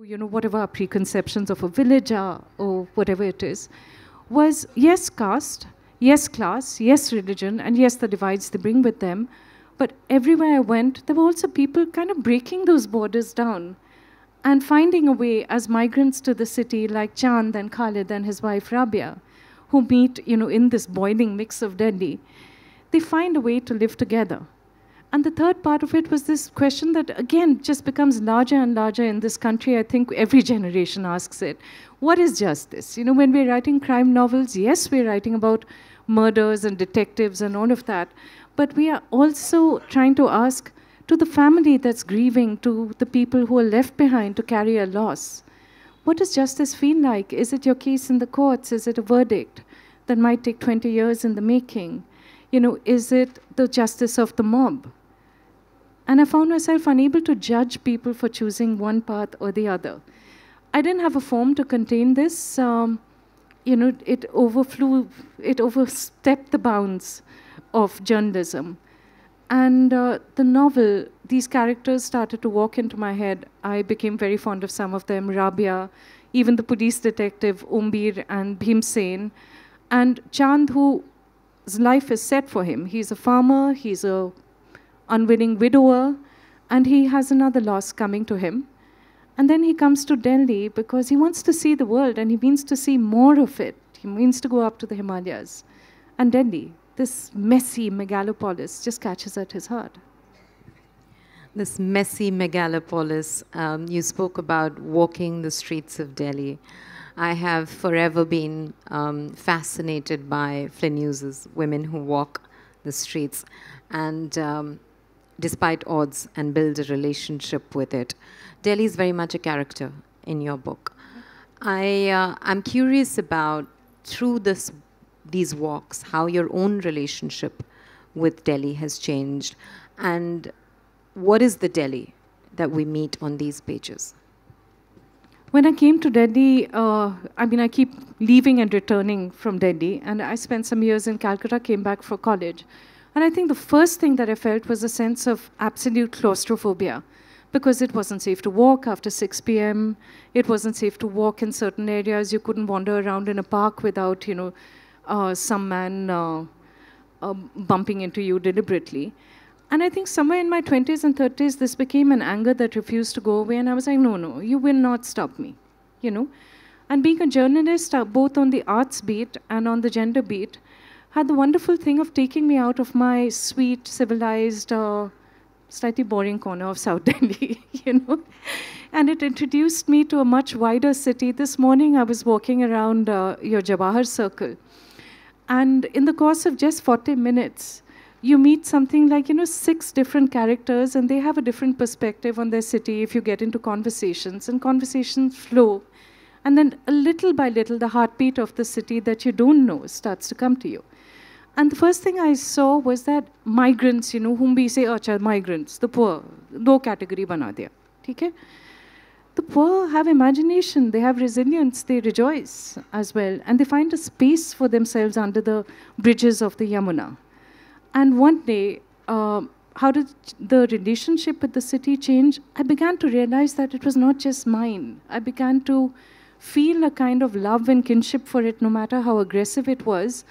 whatever our preconceptions of a village are, or whatever it is, was yes, caste, yes, class, yes, religion, and yes, the divides they bring with them. But everywhere I went, there were also people kind of breaking those borders down and finding a way as migrants to the city, like Chand and Khalid and his wife Rabia, who meet, in this boiling mix of Delhi. They find a way to live together. And the third part of it was this question that, again, just becomes larger and larger in this country. I think every generation asks it. What is justice? When we're writing crime novels, yes, we're writing about murders and detectives and all of that. But we are also trying to ask to the family that's grieving, to the people who are left behind to carry a loss, what does justice feel like? Is it your case in the courts? Is it a verdict that might take 20 years in the making? Is it the justice of the mob? And I found myself unable to judge people for choosing one path or the other. I didn't have a form to contain this. It overstepped the bounds of journalism. And the novel, these characters started to walk into my head. I became very fond of some of them, Rabia, even the police detective, Umbir and Bhimsen, and Chand, whose life is set for him. He's a farmer, he's a unwilling widower, and he has another loss coming to him. And then he comes to Delhi because he wants to see the world and he means to see more of it. He means to go up to the Himalayas. And Delhi, this messy megalopolis, just catches at his heart. This messy megalopolis, you spoke about walking the streets of Delhi. I have forever been fascinated by Flynn Hughes's Women Who Walk the Streets. And despite odds, and build a relationship with it. Delhi is very much a character in your book. I'm curious about, through these walks, how your own relationship with Delhi has changed, and what is the Delhi that we meet on these pages? When I came to Delhi, I keep leaving and returning from Delhi, and I spent some years in Calcutta, came back for college. And I think the first thing that I felt was a sense of absolute claustrophobia, because it wasn't safe to walk after 6 p.m. It wasn't safe to walk in certain areas. You couldn't wander around in a park without, some man bumping into you deliberately. And I think somewhere in my 20s and 30s, this became an anger that refused to go away. And I was like, no, you will not stop me, And being a journalist, both on the arts beat and on the gender beat, had the wonderful thing of taking me out of my sweet, civilized, slightly boring corner of South Delhi, And it introduced me to a much wider city. This morning, I was walking around your Jawahar Circle. And in the course of just 40 minutes, you meet something like, 6 different characters, and they have a different perspective on their city if you get into conversations, and conversations flow. And then little by little, the heartbeat of the city that you don't know starts to come to you. And the first thing I saw was that migrants, whom we say, migrants, the poor, do category bana diya, theek hai? The poor have imagination, they have resilience, they rejoice as well, and they find a space for themselves under the bridges of the Yamuna. And one day, how did the relationship with the city change? I began to realize that it was not just mine. I began to feel a kind of love and kinship for it, no matter how aggressive it was.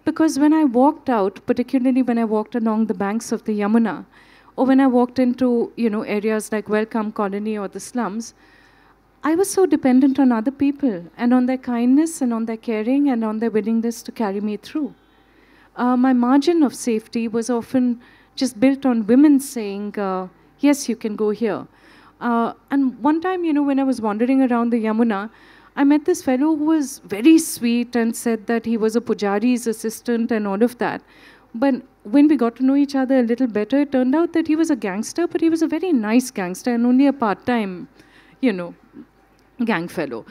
Because when I walked out, particularly when I walked along the banks of the Yamuna, or when I walked into areas like Welcome Colony or the slums, I was so dependent on other people and on their kindness and on their caring and on their willingness to carry me through. My margin of safety was often just built on women saying, yes, you can go here. And one time, when I was wandering around the Yamuna, I met this fellow who was very sweet and said that he was a pujari's assistant and all of that. But when we got to know each other a little better, it turned out that he was a gangster, but he was a very nice gangster and only a part-time, gang fellow.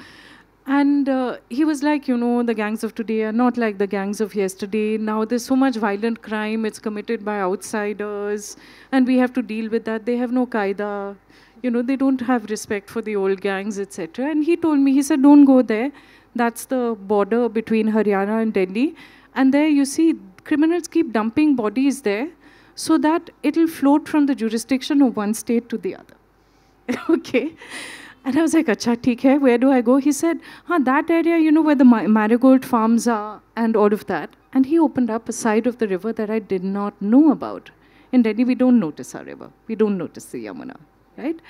And he was like, the gangs of today are not like the gangs of yesterday. Now there's so much violent crime, it's committed by outsiders, and we have to deal with that. They have no qaida. They don't have respect for the old gangs, etc. And he told me, he said, don't go there. That's the border between Haryana and Delhi. And there you see criminals keep dumping bodies there so that it'll float from the jurisdiction of one state to the other. Okay. And I was like, acha, theek hai, where do I go? He said, that area, where the marigold farms are and all of that. And he opened up a side of the river that I did not know about. In Delhi, we don't notice our river. We don't notice the Yamuna, right?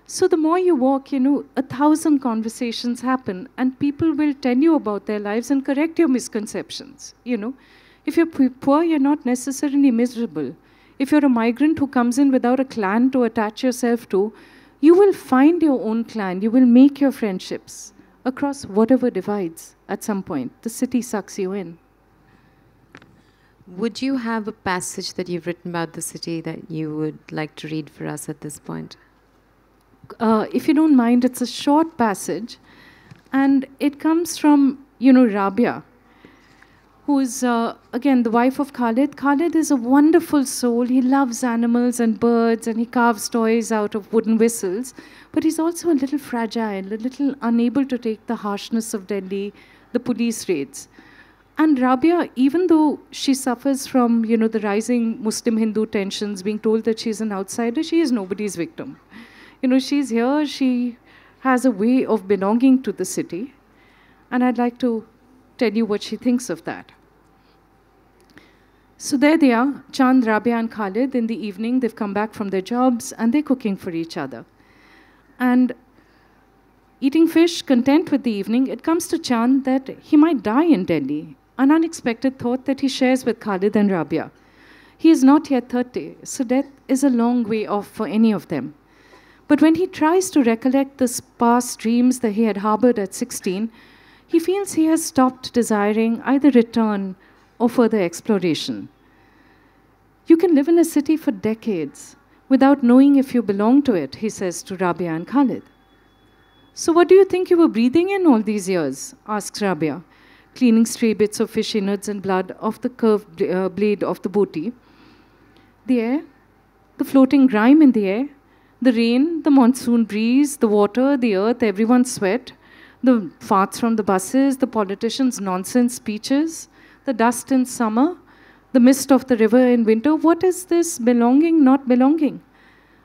So the more you walk, 1,000 conversations happen, and people will tell you about their lives and correct your misconceptions, If you're poor, you're not necessarily miserable. If you're a migrant who comes in without a clan to attach yourself to, you will find your own clan. You will make your friendships across whatever divides at some point. The city sucks you in. Would you have a passage that you've written about the city that you would like to read for us at this point? If you don't mind, it's a short passage. And it comes from, Rabia, who is, again, the wife of Khalid. Khalid is a wonderful soul. He loves animals and birds, and he carves toys out of wooden whistles. But he's also a little fragile, a little unable to take the harshness of Delhi, the police raids. And Rabia, even though she suffers from, the rising Muslim-Hindu tensions, being told that she's an outsider, she is nobody's victim. She's here, she has a way of belonging to the city. And I'd like to tell you what she thinks of that. So there they are, Chand, Rabia, and Khalid. In the evening, they've come back from their jobs, and they're cooking for each other. And eating fish, content with the evening, it comes to Chand that he might die in Delhi, an unexpected thought that he shares with Khalid and Rabia. He is not yet 30, so death is a long way off for any of them. But when he tries to recollect the past dreams that he had harbored at 16, he feels he has stopped desiring either return or further exploration. You can live in a city for decades without knowing if you belong to it, he says to Rabia and Khalid. So what do you think you were breathing in all these years? Asks Rabia, cleaning stray bits of fish innards and blood off the curved blade of the boti. The air, the floating grime in the air, the rain, the monsoon breeze, the water, the earth, everyone's sweat, the farts from the buses, the politicians' nonsense speeches, the dust in summer, the mist of the river in winter. What is this belonging, not belonging?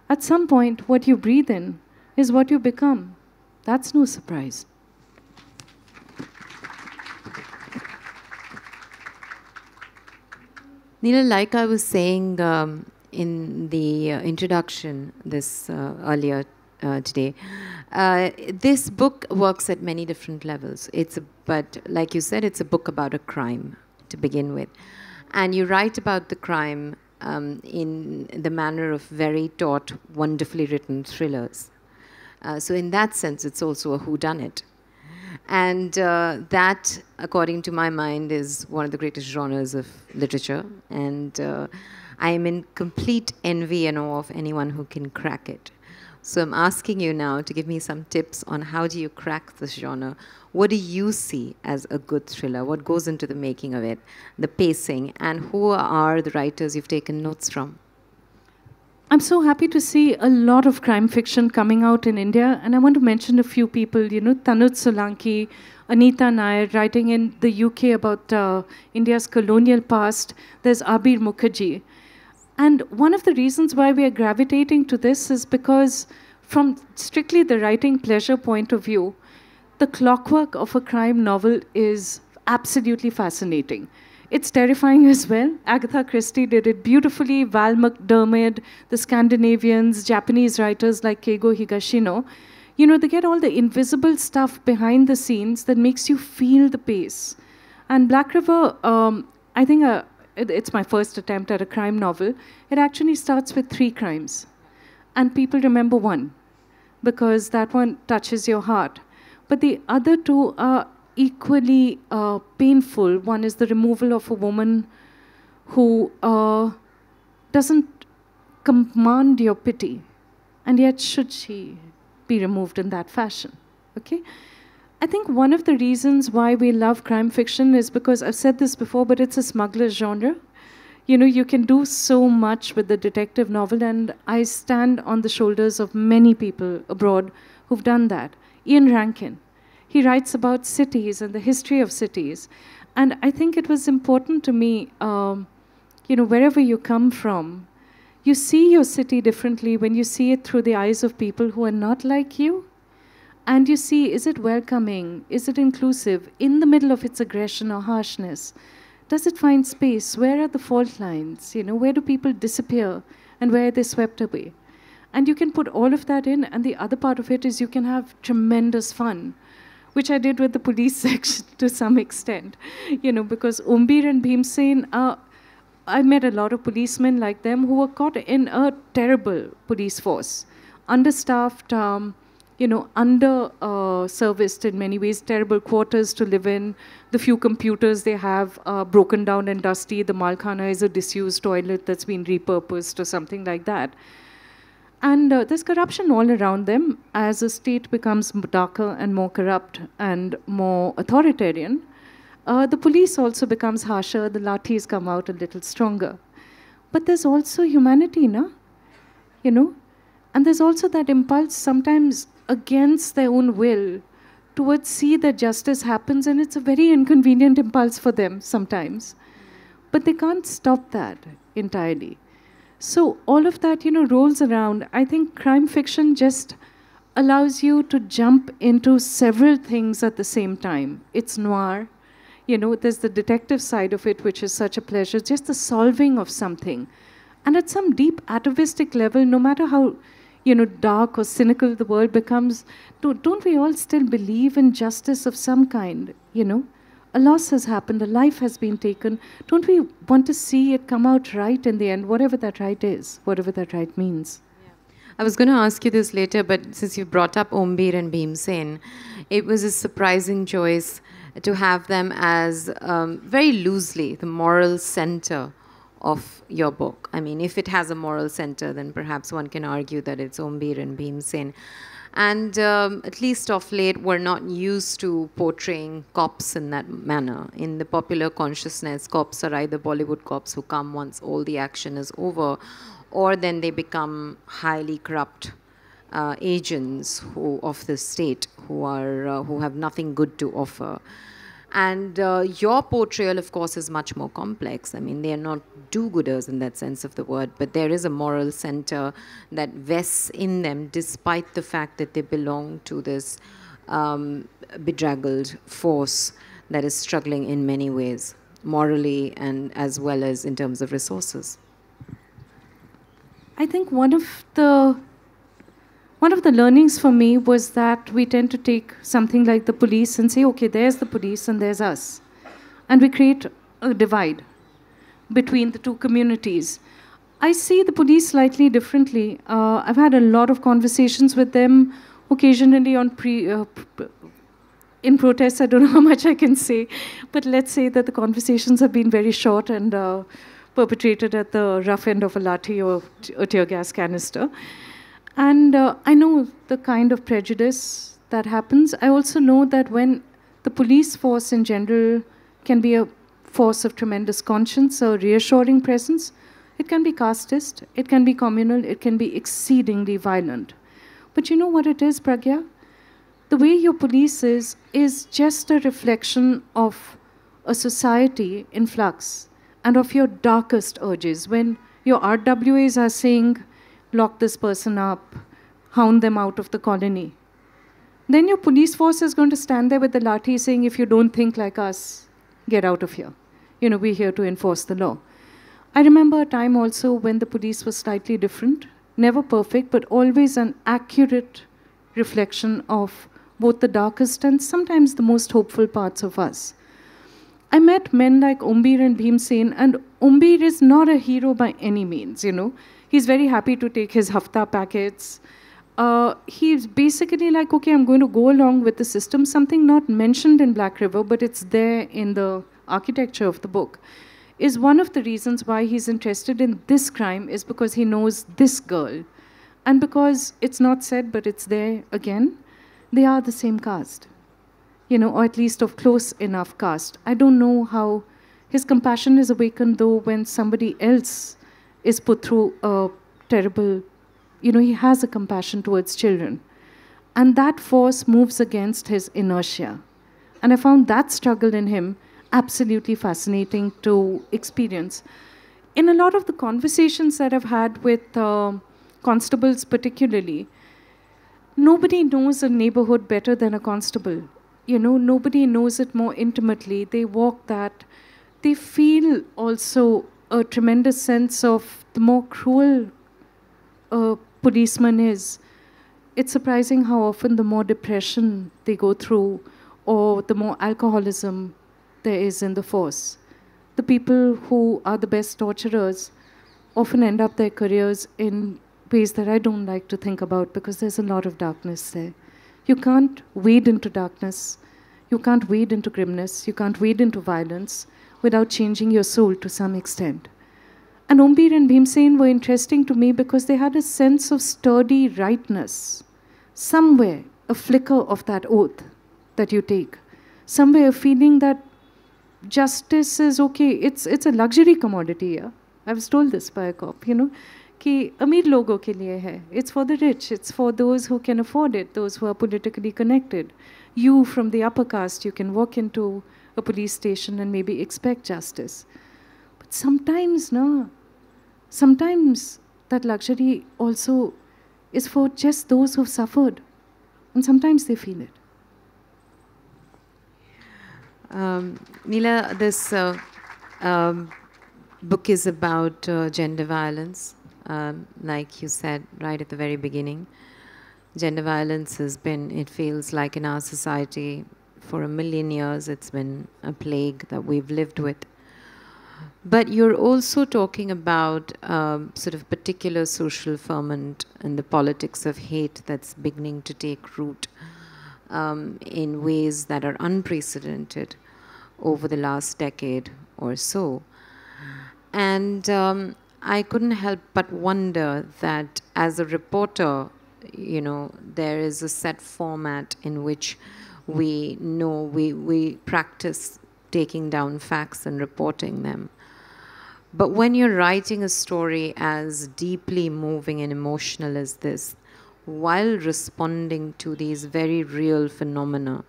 At some point, what you breathe in is what you become. That's no surprise. Neela, like I was saying in the introduction this earlier today, this book works at many different levels. But like you said, it's a book about a crime to begin with. And you write about the crime in the manner of very taut, wonderfully written thrillers. So in that sense, it's also a whodunit. And that, according to my mind, is one of the greatest genres of literature. And I am in complete envy and awe of anyone who can crack it. So I'm asking you now to give me some tips on how do you crack this genre. What do you see as a good thriller? What goes into the making of it, the pacing, and who are the writers you've taken notes from? I'm so happy to see a lot of crime fiction coming out in India, and I want to mention a few people, Tanuj Solanki, Anita Nair, writing in the UK about India's colonial past. There's Abir Mukherjee. And one of the reasons why we are gravitating to this is because from strictly the writing pleasure point of view, the clockwork of a crime novel is absolutely fascinating. It's terrifying as well. Agatha Christie did it beautifully. Val McDermid, the Scandinavians, Japanese writers like Keigo Higashino, they get all the invisible stuff behind the scenes that makes you feel the pace. And Black River, I think it's my first attempt at a crime novel. It actually starts with 3 crimes. And people remember one, because that one touches your heart. But the other 2 are equally painful. One is the removal of a woman who doesn't command your pity, and yet should she be removed in that fashion? Okay? I think one of the reasons why we love crime fiction is because, I've said this before, but it's a smuggler's genre. You can do so much with the detective novel, and I stand on the shoulders of many people abroad who've done that. Ian Rankin, he writes about cities and the history of cities. And I think it was important to me, wherever you come from, you see your city differently when you see it through the eyes of people who are not like you. And you see, is it welcoming? Is it inclusive? In the middle of its aggression or harshness, does it find space? Where are the fault lines? Where do people disappear and where are they swept away? And you can put all of that in, and the other part of it is you can have tremendous fun, which I did with the police section to some extent, because Umbir and Bhimsen, I met a lot of policemen like them who were caught in a terrible police force, understaffed, under-serviced in many ways, terrible quarters to live in. The few computers they have are broken down and dusty. The Malkhana is a disused toilet that's been repurposed or something like that. And there's corruption all around them. As a state becomes darker and more corrupt and more authoritarian, the police also becomes harsher, the lathis come out a little stronger. But there's also humanity, na? And there's also that impulse, sometimes against their own will, towards see that justice happens, and it's a very inconvenient impulse for them sometimes. But they can't stop that entirely. So all of that, rolls around. I think crime fiction just allows you to jump into several things at the same time. It's noir. There's the detective side of it, which is such a pleasure, just the solving of something. And at some deep atavistic level, no matter how, dark or cynical the world becomes, don't we all still believe in justice of some kind, A loss has happened, a life has been taken. Don't we want to see it come out right in the end, whatever that right is, whatever that right means? Yeah. I was going to ask you this later, but since you brought up Ombir and Bhimsen, it was a surprising choice to have them as very loosely the moral center of your book. I mean, if it has a moral center, then perhaps one can argue that it's Ombir and Bhimsen. And at least of late, we're not used to portraying cops in that manner. In the popular consciousness, cops are either Bollywood cops who come once all the action is over, or then they become highly corrupt agents of the state who have nothing good to offer. And your portrayal, of course, is much more complex. I mean, they are not do-gooders in that sense of the word, but there is a moral center that vests in them despite the fact that they belong to this bedraggled force that is struggling in many ways, morally and as well as in terms of resources. I think one of the learnings for me was that we tend to take something like the police and say, okay, there's the police and there's us. And we create a divide between the two communities. I see the police slightly differently. I've had a lot of conversations with them, occasionally on in protests. I don't know how much I can say, but let's say that the conversations have been very short and perpetrated at the rough end of a lathi or a tear gas canister. And I know the kind of prejudice that happens. I also know that when the police force in general can be a force of tremendous conscience, a reassuring presence, it can be casteist, it can be communal, it can be exceedingly violent. But you know what it is, Pragya? The way your police is just a reflection of a society in flux and of your darkest urges. When your RWAs are saying, lock this person up, hound them out of the colony, then your police force is going to stand there with the lathi saying, if you don't think like us, get out of here. We're here to enforce the law. I remember a time also when the police was slightly different, never perfect, but always an accurate reflection of both the darkest and sometimes the most hopeful parts of us. I met men like Ombir and Bhimsen, and Ombir is not a hero by any means, He's very happy to take his hafta packets. He's basically like, okay, I'm going to go along with the system, something not mentioned in Black River, but it's there in the architecture of the book, is one of the reasons why he's interested in this crime is because he knows this girl. And because it's not said, but it's there again, they are the same caste, or at least of close enough caste. I don't know how his compassion is awakened, though, when somebody else is put through a terrible, he has a compassion towards children. And that force moves against his inertia. And I found that struggle in him absolutely fascinating to experience. In a lot of the conversations that I've had with constables particularly, nobody knows a neighborhood better than a constable. You know, nobody knows it more intimately. They walk that. They feel also a tremendous sense of the more cruel a policeman is. It's surprising how often the more depression they go through or the more alcoholism there is in the force. The people who are the best torturers often end up their careers in ways that I don't like to think about because there's a lot of darkness there. You can't wade into darkness. You can't wade into grimness. You can't wade into violence without changing your soul to some extent. And Ombir and Bhimsen were interesting to me because they had a sense of sturdy rightness. Somewhere, a flicker of that oath that you take. Somewhere, a feeling that justice is okay. It's a luxury commodity, yeah? I was told this by a cop, you know, कि अमीर लोगों के लिए है. It's for the rich. It's for those who can afford it, those who are politically connected. You, from the upper caste, you can walk into a police station and maybe expect justice. But sometimes, no, sometimes that luxury also is for just those who've suffered. And sometimes they feel it. Neela, this book is about gender violence. Like you said right at the very beginning, gender violence has been, it feels like in our society, for 1,000,000 years, it's been a plague that we've lived with. But you're also talking about sort of particular social ferment and the politics of hate that's beginning to take root in ways that are unprecedented over the last decade or so. And I couldn't help but wonder that as a reporter, you know, there is a set format in which we know we practice taking down facts and reporting them. But when you're writing a story as deeply moving and emotional as this, while responding to these very real phenomena,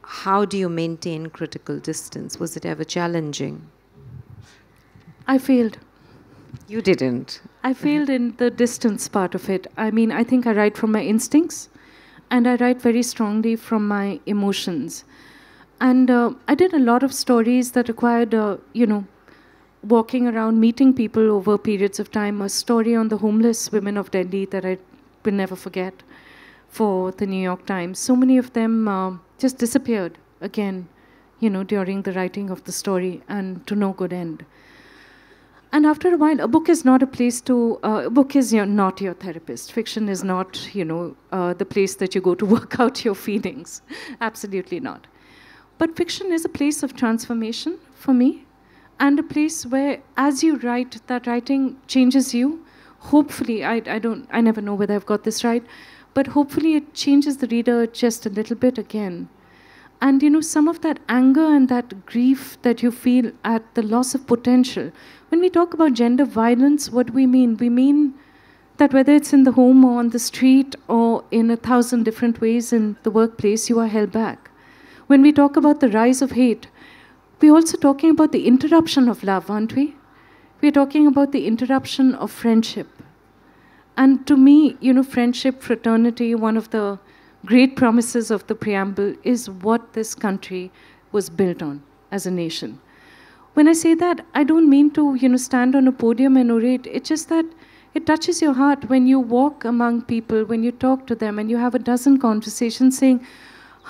how do you maintain critical distance? Was it ever challenging? I failed. You didn't. I failed in the distance part of it. I mean, I think I write from my instincts, and I write very strongly from my emotions. And I did a lot of stories that required, you know, walking around, meeting people over periods of time. A story on the homeless women of Delhi that I will never forget for the New York Times. So many of them just disappeared again, you know, during the writing of the story, and to no good end. And after a while, a book is not a place to, a book is not your therapist. Fiction is not, you know, the place that you go to work out your feelings. Absolutely not. But fiction is a place of transformation for me, and a place where, as you write, that writing changes you. Hopefully, I never know whether I've got this right, but hopefully it changes the reader just a little bit again. And, you know, some of that anger and that grief that you feel at the loss of potential. When we talk about gender violence, what do we mean? We mean that whether it's in the home or on the street or in 1,000 different ways in the workplace, you are held back. When we talk about the rise of hate, we're also talking about the interruption of love, aren't we? We're talking about the interruption of friendship. And to me, you know, friendship, fraternity, one of the great promises of the preamble is what this country was built on as a nation. When I say that, I don't mean to, you know, stand on a podium and orate. It's just that it touches your heart when you walk among people, when you talk to them, and you have a dozen conversations saying,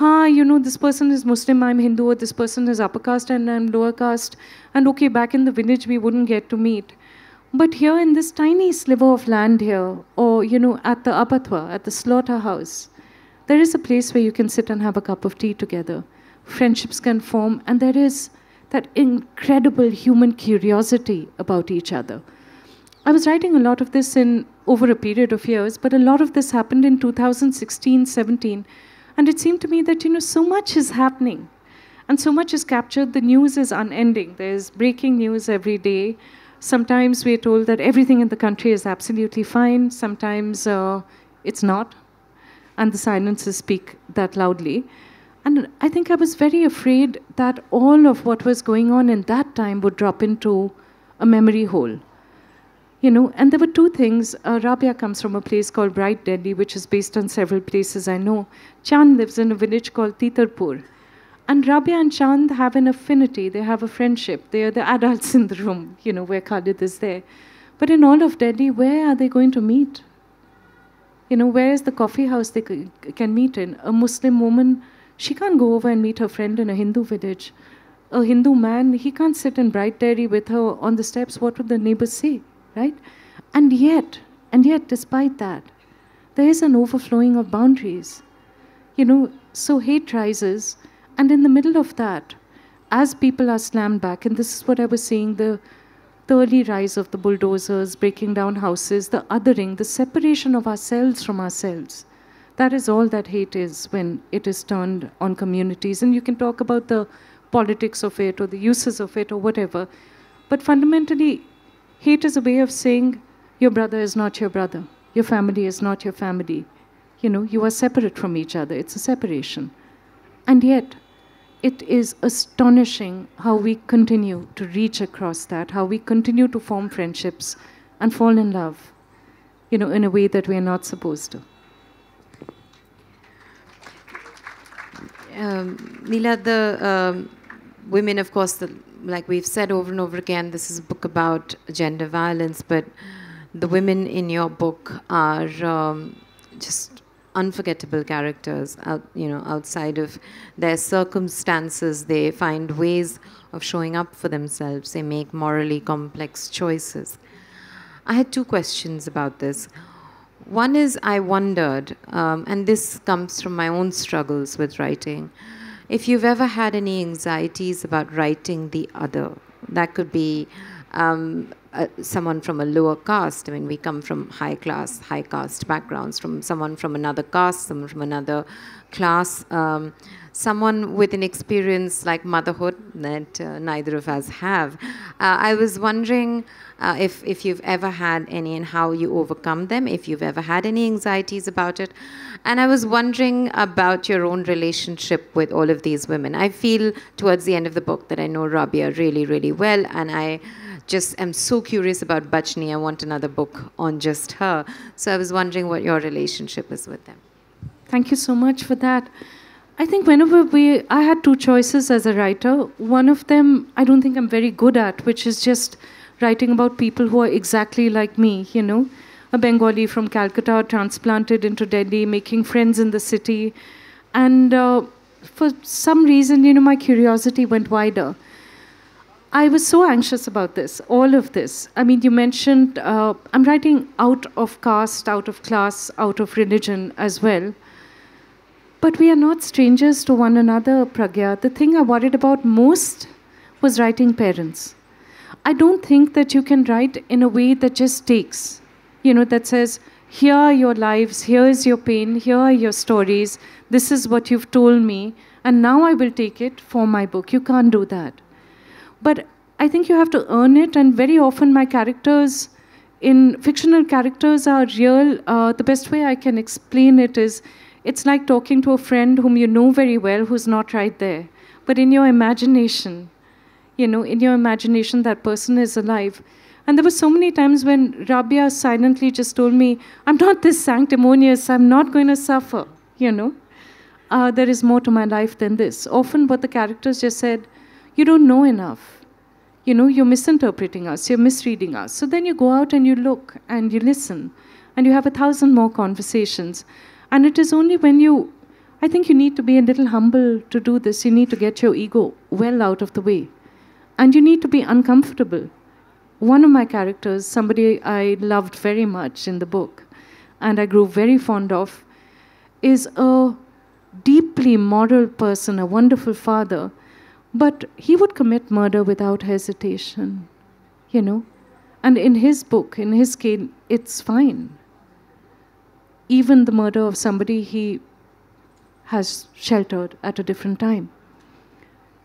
you know, this person is Muslim, I'm Hindu, or this person is upper caste and I'm lower caste. And okay, back in the village, we wouldn't get to meet. But here in this tiny sliver of land here, or, you know, at the abattoir, at the slaughterhouse, there is a place where you can sit and have a cup of tea together. Friendships can form, and there is that incredible human curiosity about each other. I was writing a lot of this in over a period of years, but a lot of this happened in 2016, 17, and it seemed to me that, you know, so much is happening, and so much is captured. The news is unending. There's breaking news every day. Sometimes we're told that everything in the country is absolutely fine. Sometimes it's not. And the silences speak that loudly. And I think I was very afraid that all of what was going on in that time would drop into a memory hole. And there were two things. Rabia comes from a place called Bright Delhi, which is based on several places I know. Chand lives in a village called Titarpur. And Rabia and Chand have an affinity. They have a friendship. They are the adults in the room, where Khalid is there. But in all of Delhi, where are they going to meet? Where is the coffee house they can meet in? A Muslim woman, she can't go over and meet her friend in a Hindu village. A Hindu man, he can't sit in Bright Dairy with her on the steps. What would the neighbors say, right? And yet, despite that, there is an overflowing of boundaries. So hate rises, and in the middle of that, as people are slammed back, and this is what I was saying, the early rise of the bulldozers, breaking down houses, the othering, the separation of ourselves from ourselves. That is all that hate is when it is turned on communities. And you can talk about the politics of it or the uses of it or whatever. But fundamentally, hate is a way of saying your brother is not your brother. Your family is not your family. You are separate from each other. It's a separation. And yet, it is astonishing how we continue to reach across that, how we continue to form friendships and fall in love, in a way that we are not supposed to. Neela, the women, of course, like we've said over and over again, this is a book about gender violence, but the women in your book are just unforgettable characters. Outside of their circumstances, they find ways of showing up for themselves. They make morally complex choices. I had two questions about this. One is, I wondered, and this comes from my own struggles with writing, if you've ever had any anxieties about writing the other. That could be someone from a lower caste. I mean, we come from high caste backgrounds, from someone from another caste, someone from another class, someone with an experience like motherhood that neither of us have. I was wondering if you've ever had any and how you overcome them, if you've ever had any anxieties about it. And I was wondering about your own relationship with all of these women. I feel towards the end of the book that I know Rabia really, really well, and I just am so curious about Bachni. I want another book on just her. So I was wondering what your relationship is with them. Thank you so much for that. I think I had two choices as a writer. One of them I don't think I'm very good at, which is just writing about people who are exactly like me, a Bengali from Calcutta transplanted into Delhi, making friends in the city. And for some reason, my curiosity went wider. I was so anxious about this, all of this. I mean, you mentioned I'm writing out of caste, out of class, out of religion as well. But we are not strangers to one another, Pragya. The thing I worried about most was writing parents. I don't think that you can write in a way that just takes, that says, here are your lives, here is your pain, here are your stories, this is what you've told me, and now I will take it for my book. You can't do that. But I think you have to earn it, and very often my characters, fictional characters are real. The best way I can explain it is, it's like talking to a friend whom you know very well who's not right there. But in your imagination, that person is alive. And there were so many times when Rabia silently just told me, I'm not this sanctimonious, I'm not going to suffer, there is more to my life than this. Often what the characters just said, you don't know enough. You're misinterpreting us, you're misreading us. So then you go out and you look and you listen and you have 1,000 more conversations. And it is only when I think you need to be a little humble to do this. You need to get your ego well out of the way. And you need to be uncomfortable. One of my characters, somebody I loved very much in the book, and I grew very fond of, is a deeply moral person, a wonderful father, but he would commit murder without hesitation, And in his book, in his case, it's fine. Even the murder of somebody he has sheltered at a different time.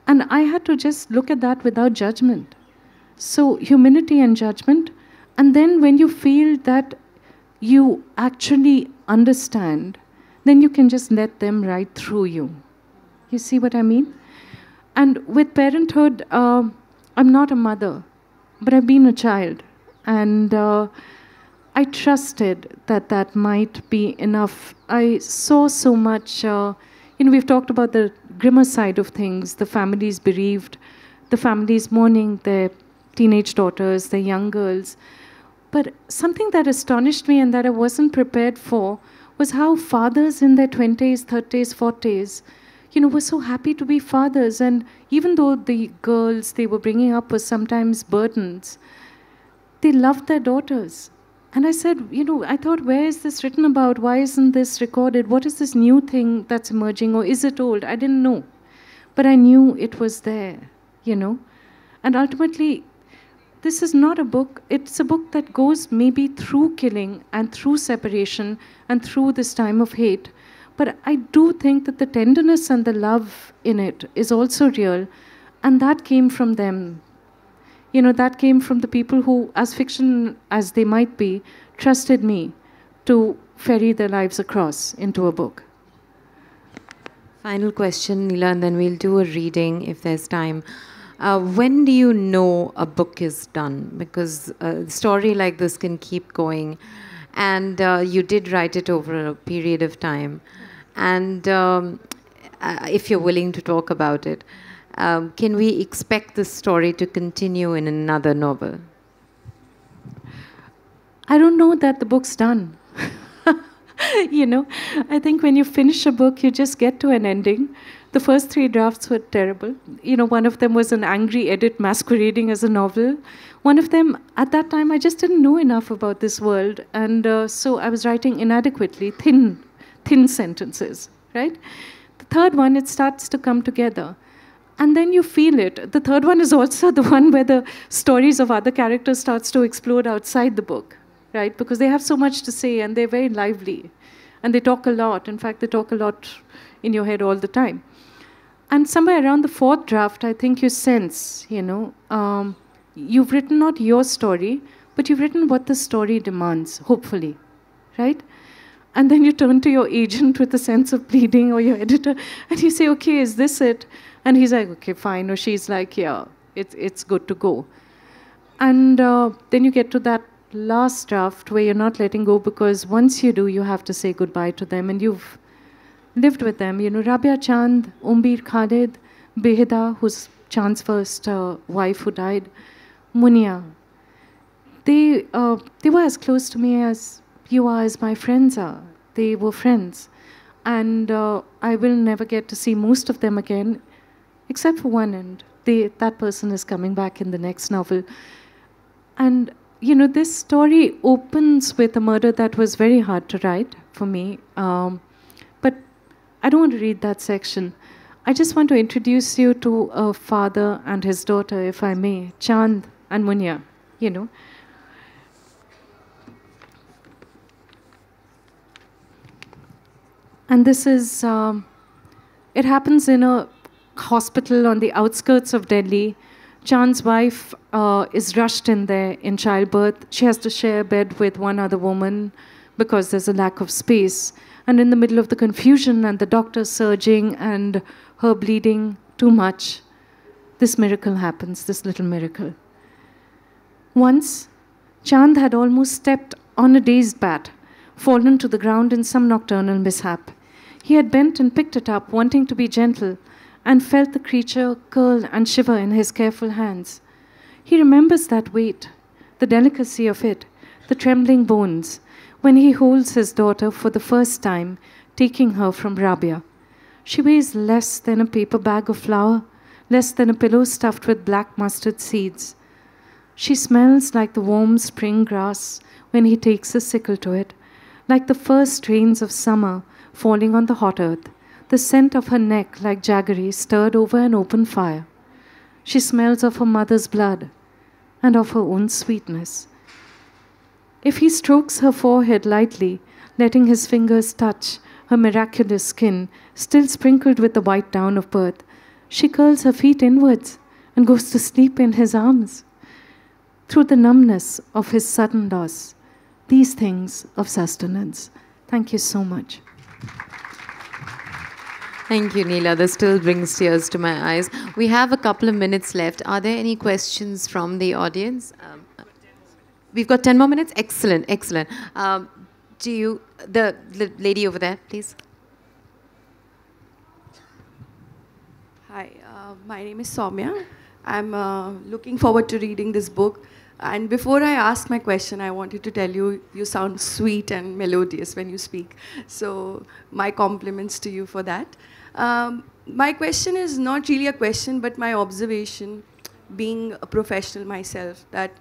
And I had to just look at that without judgment. So humility and judgment. And then when you feel that you actually understand, then you can just let them right through you. You see what I mean? And with parenthood, I'm not a mother, but I've been a child. And I trusted that that might be enough. I saw so much, we've talked about the grimmer side of things, the families bereaved, the families mourning their teenage daughters, their young girls. But something that astonished me and that I wasn't prepared for was how fathers in their 20s, 30s, 40s, were so happy to be fathers. And even though the girls they were bringing up were sometimes burdens, they loved their daughters. And I said, I thought, where is this written about? Why isn't this recorded? What is this new thing that's emerging? Or is it old? I didn't know. But I knew it was there, And ultimately, this is not a book. It's a book that goes maybe through killing and through separation and through this time of hate. But I do think that the tenderness and the love in it is also real. And that came from them. That came from the people who, as fiction as they might be, trusted me to ferry their lives across into a book. Final question, Neela, and then we'll do a reading if there's time. When do you know a book is done? Because a story like this can keep going. And you did write it over a period of time. And if you're willing to talk about it, can we expect this story to continue in another novel? I don't know that the book's done. I think when you finish a book, you just get to an ending. The first 3 drafts were terrible. One of them was an angry edit masquerading as a novel. One of them, at that time, I just didn't know enough about this world. And so I was writing inadequately, thin sentences, right? The third one, it starts to come together. And then you feel it. The third one is also the one where the stories of other characters starts to explode outside the book, right? Because they have so much to say and they're very lively. And they talk a lot. In fact, they talk a lot in your head all the time. And somewhere around the 4th draft, I think you sense, you've written not your story, but you've written what the story demands, hopefully, right? And then you turn to your agent with a sense of pleading, or your editor, and you say, okay, is this it? And he's like, okay, fine. Or she's like, yeah, it's good to go. And then you get to that last draft where you're not letting go, because once you do, you have to say goodbye to them. And you've lived with them. Rabia Chand, Umbir Khalid, Behida, who's Chand's first wife who died, Munia. They were as close to me as you are, as my friends are. They were friends. And I will never get to see most of them again, except for one, and that person is coming back in the next novel. And, this story opens with a murder that was very hard to write for me. But I don't want to read that section. I just want to introduce you to a father and his daughter, if I may, Chand and Munia, And this is, it happens in a hospital on the outskirts of Delhi. Chand's wife is rushed in there in childbirth. She has to share a bed with one other woman because there's a lack of space. And in the middle of the confusion and the doctor surging and her bleeding too much, this miracle happens, this little miracle. Once, Chand had almost stepped on a dazed bat, fallen to the ground in some nocturnal mishap. He had bent and picked it up, wanting to be gentle, and felt the creature curl and shiver in his careful hands. He remembers that weight, the delicacy of it, the trembling bones, when he holds his daughter for the first time, taking her from Rabia. She weighs less than a paper bag of flour, less than a pillow stuffed with black mustard seeds. She smells like the warm spring grass when he takes a sickle to it, like the first rains of summer falling on the hot earth, the scent of her neck like jaggery stirred over an open fire. She smells of her mother's blood and of her own sweetness. If he strokes her forehead lightly, letting his fingers touch her miraculous skin, still sprinkled with the white down of birth, she curls her feet inwards and goes to sleep in his arms. Through the numbness of his sudden loss, these things of sustenance. Thank you so much. Thank you, Neela. This still brings tears to my eyes. We have a couple of minutes left. Are there any questions from the audience? We've got 10 more minutes. Excellent, excellent. The lady over there, please. Hi, my name is Soumya. I'm looking forward to reading this book. And before I ask my question, I wanted to tell you, you sound sweet and melodious when you speak. So my compliments to you for that. My question is not really a question, but my observation, being a professional myself, that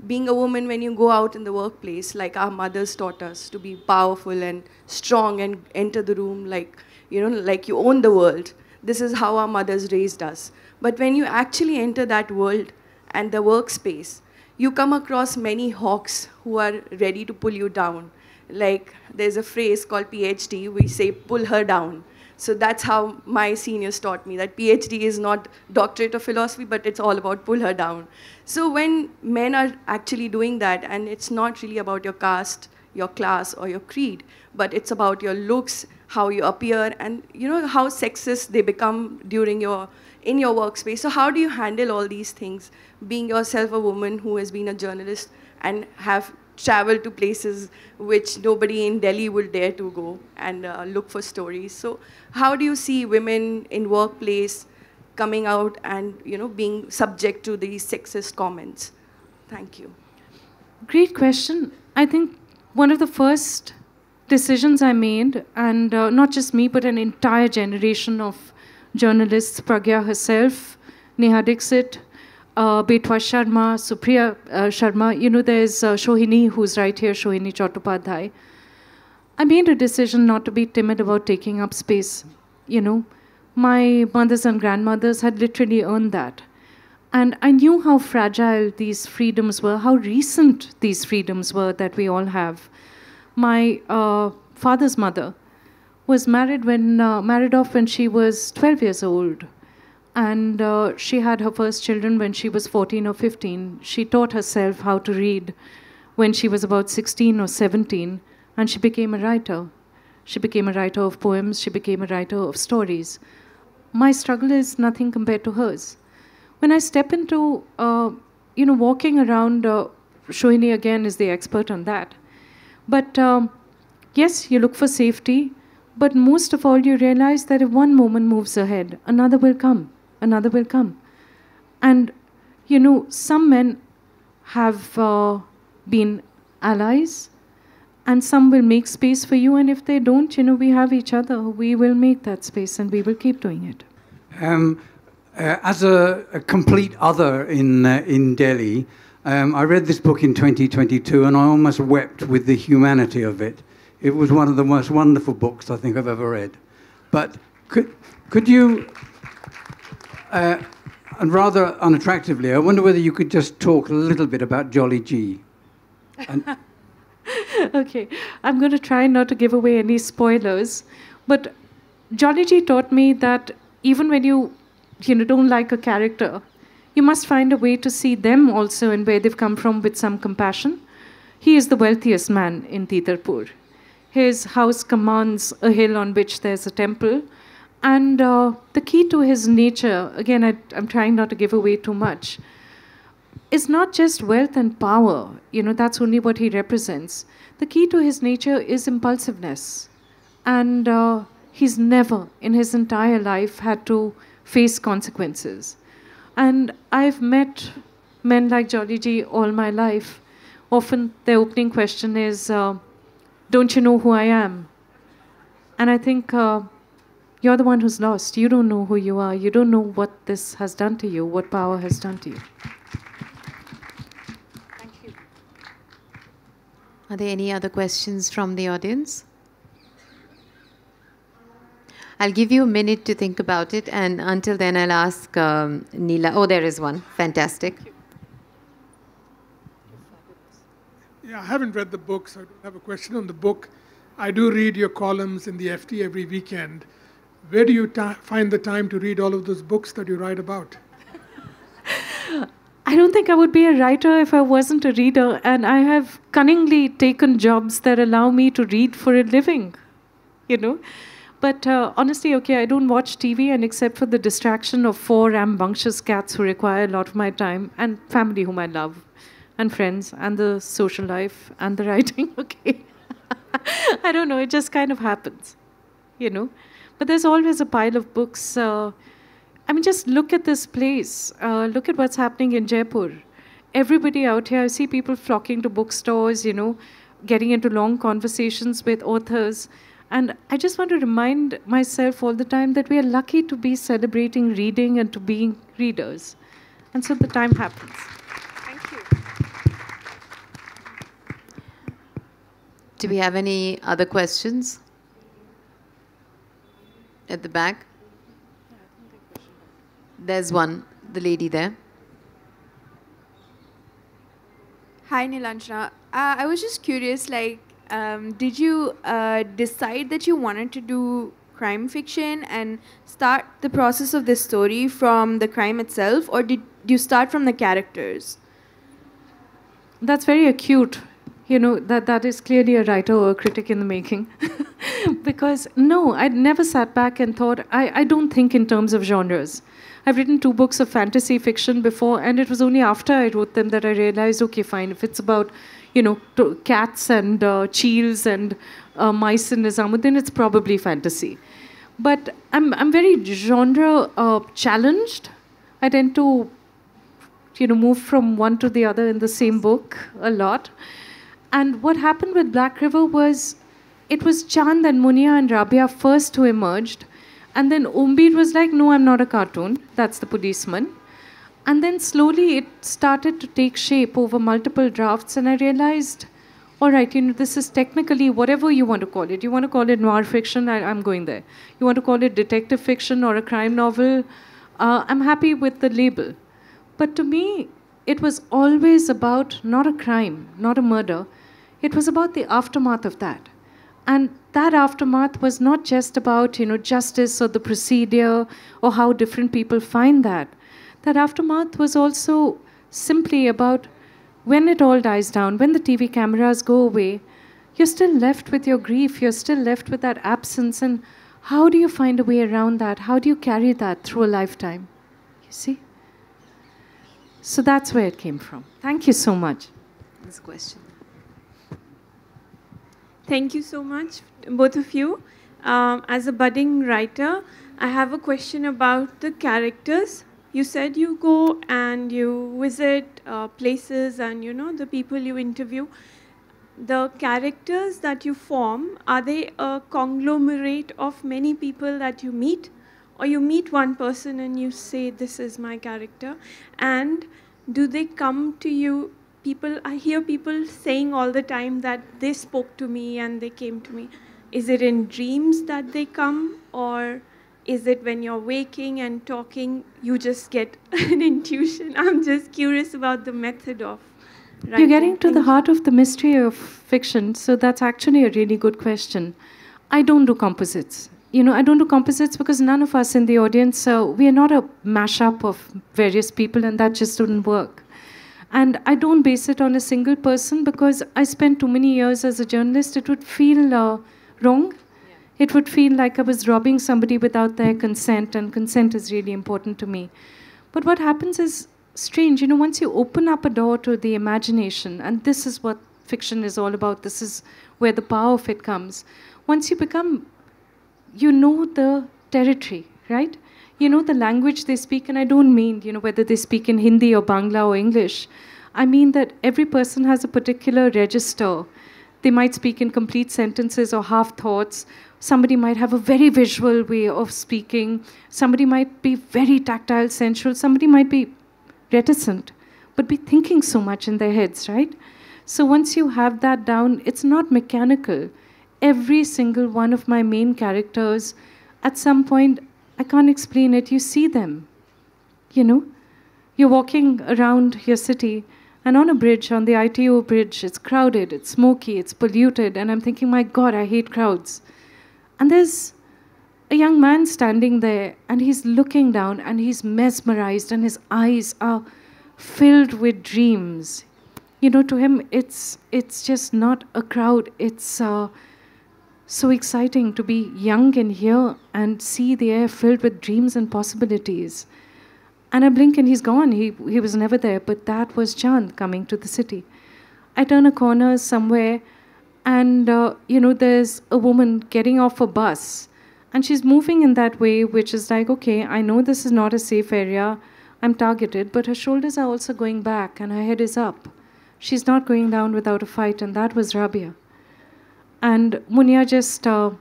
being a woman, when you go out in the workplace, like our mothers taught us to be powerful and strong and enter the room like, like you own the world. This is how our mothers raised us. But when you actually enter that world and the workspace, you come across many hawks who are ready to pull you down. Like there's a phrase called PhD, we say pull her down. So that's how my seniors taught me, that PhD is not doctorate of philosophy, but it's all about pull her down. So when men are actually doing that, and it's not really about your caste, your class, or your creed, but it's about your looks, how you appear, and how sexist they become in your workspace. So how do you handle all these things, being yourself a woman who has been a journalist and have traveled to places which nobody in Delhi would dare to go and look for stories? So how do you see women in workplace coming out and being subject to these sexist comments? Thank you. Great question. I think one of the first decisions I made, and not just me, but an entire generation of journalists, Pragya herself, Neha Dixit, Betwa Sharma, Supriya Sharma, there's Shohini, who's right here, Shohini Chattopadhyay. I made a decision not to be timid about taking up space. My mothers and grandmothers had literally earned that. And I knew how fragile these freedoms were, how recent these freedoms were that we all have. My father's mother was married off when she was 12 years old. And she had her first children when she was 14 or 15. She taught herself how to read when she was about 16 or 17, and she became a writer. She became a writer of poems. She became a writer of stories. My struggle is nothing compared to hers. When I step into, walking around, Shohini again is the expert on that. But yes, you look for safety, but most of all, you realize that if one moment moves ahead, another will come. Another will come. And, some men have been allies, and some will make space for you, and if they don't, we have each other. We will make that space, and we will keep doing it. As a complete other in Delhi, I read this book in 2022, and I almost wept with the humanity of it. It was one of the most wonderful books I think I've ever read. But could you... and rather unattractively, I wonder whether you could just talk a little bit about Jolly G. Okay, I'm going to try not to give away any spoilers, but Jolly G taught me that even when you don't like a character, you must find a way to see them also and where they've come from with some compassion. He is the wealthiest man in Titarpur. His house commands a hill on which there's a temple. And the key to his nature, again, I'm trying not to give away too much, is not just wealth and power. That's only what he represents. The key to his nature is impulsiveness. And he's never in his entire life had to face consequences. And I've met men like Jolly G all my life. Often their opening question is, don't you know who I am? And I think... you're the one who's lost. You don't know who you are. You don't know what this has done to you, what power has done to you. Thank you. Are there any other questions from the audience? I'll give you a minute to think about it, and until then I'll ask Neela. Oh, there is one. Fantastic. Yeah, I haven't read the book, so I don't have a question on the book. I do read your columns in the FT every weekend. Where do you find the time to read all of those books that you write about? I don't think I would be a writer if I wasn't a reader, and I have cunningly taken jobs that allow me to read for a living, But honestly, okay, I don't watch TV, and except for the distraction of 4 rambunctious cats who require a lot of my time, and family whom I love, and friends and the social life and the writing. Okay. I don't know, it just kind of happens, you know. But there's always a pile of books. I mean, just look at this place. Look at what's happening in Jaipur. Everybody out here, I see people flocking to bookstores, you know, getting into long conversations with authors. And I just want to remind myself all the time that we are lucky to be celebrating reading and to being readers. And so the time happens. Thank you. Do we have any other questions? At the back? There's one, the lady there. Hi, Nilanjana. I was just curious, like, did you decide that you wanted to do crime fiction and start the process of this story from the crime itself, or did you start from the characters? That's very acute. You know, that is clearly a writer or a critic in the making. Because, no, I'd never sat back and thought, I don't think in terms of genres. I've written 2 books of fantasy fiction before, and it was only after I wrote them that I realized, okay, fine, if it's about, you know, cats and cheels and mice in Nizamuddin, it's probably fantasy. But I'm very genre challenged. I tend to, you know, move from one to the other in the same book a lot. And what happened with Black River was, it was Chand and Munia and Rabia first who emerged. And then Umbid was like, no, I'm not a cartoon. That's the policeman. And then slowly it started to take shape over multiple drafts. And I realized, all right, you know, this is technically whatever you want to call it. You want to call it noir fiction, I'm going there. You want to call it detective fiction or a crime novel, I'm happy with the label. But to me, it was always about not a crime, not a murder. It was about the aftermath of that. And that aftermath was not just about, you know, justice or the procedure or how different people find that. That aftermath was also simply about when it all dies down, when the TV cameras go away, you're still left with your grief, you're still left with that absence. And how do you find a way around that? How do you carry that through a lifetime? You see? So that's where it came from. Thank you so much. This question. Thank you so much, both of you. As a budding writer, I have a question about the characters. You said you go and you visit places and, you know, the people you interview. The characters that you form, are they a conglomerate of many people that you meet? Or you meet one person and you say, this is my character? And do they come to you? I hear people saying all the time that they spoke to me and they came to me. Is it in dreams that they come, or is it when you're waking and talking, you just get an intuition? I'm just curious about the method of writing. You're getting to the heart of the mystery of fiction, so that's actually a really good question. I don't do composites. You know, I don't do composites because none of us in the audience, we are not a mashup of various people, and that just wouldn't work. And I don't base it on a single person because I spent too many years as a journalist. It would feel wrong. Yeah. It would feel like I was robbing somebody without their consent, and consent is really important to me. But what happens is strange. You know, once you open up a door to the imagination, and this is what fiction is all about, this is where the power of it comes. Once you become, you know the territory, right? You know the language they speak, and I don't mean, you know, whether they speak in Hindi or Bangla or English. I mean that every person has a particular register. They might speak in complete sentences or half thoughts. Somebody might have a very visual way of speaking. Somebody might be very tactile, sensual. Somebody might be reticent, but be thinking so much in their heads, right? So once you have that down, it's not mechanical. Every single one of my main characters, at some point, I can't explain it. You see them, you know. You're walking around your city, and on a bridge, on the ITO bridge, it's crowded, it's smoky, it's polluted, and I'm thinking, my God, I hate crowds. And there's a young man standing there, and he's looking down, and he's mesmerized, and his eyes are filled with dreams. You know, to him, it's just not a crowd. It's so exciting to be young and here and see the air filled with dreams and possibilities. And I blink and he's gone. He was never there, but that was Chand coming to the city. I turn a corner somewhere, and there's a woman getting off a bus, and she's moving in that way, which is like, okay, I know this is not a safe area, I'm targeted, but her shoulders are also going back, and her head is up. She's not going down without a fight, and that was Rabia. And Munia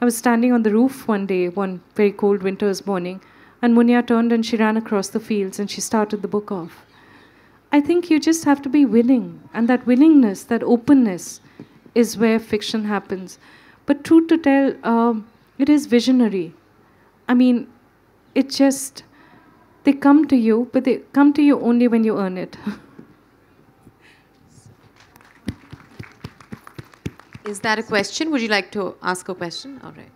I was standing on the roof one day, one very cold winter's morning, and Munia turned and she ran across the fields and she started the book off. I think you just have to be willing, and that willingness, that openness, is where fiction happens. But truth to tell, it is visionary. I mean, they come to you, but they come to you only when you earn it. Is that a question? Would you like to ask a question? All right.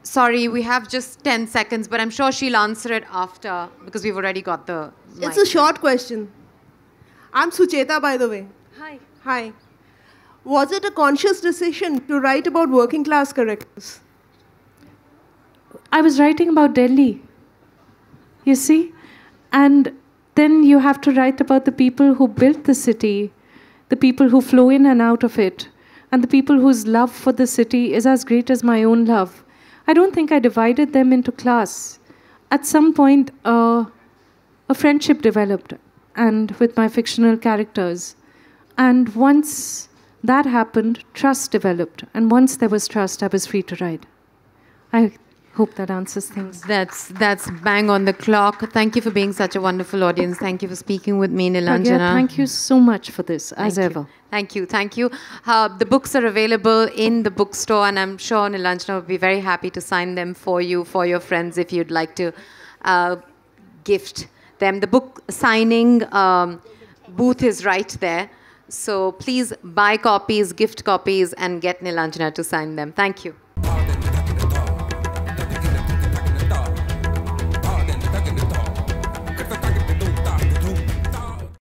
Sorry, we have just 10 seconds, but I'm sure she'll answer it after, because we've already got the mic. It's a short question. I'm Sucheta, by the way. Hi. Hi. Was it a conscious decision to write about working class characters? I was writing about Delhi, you see? And then you have to write about the people who built the city, the people who flow in and out of it, and the people whose love for the city is as great as my own love. I don't think I divided them into class. At some point, a friendship developed, and with my fictional characters. And once that happened, trust developed. And once there was trust, I was free to write. I hope that answers things. That's bang on the clock. Thank you for being such a wonderful audience. Thank you for speaking with me, Nilanjana. Pragya, thank you so much for this, as ever. Thank you. Thank you. The books are available in the bookstore, and I'm sure Nilanjana would be very happy to sign them for you, for your friends, if you'd like to gift them. The book signing booth is right there. So please buy copies, gift copies, and get Nilanjana to sign them. Thank you.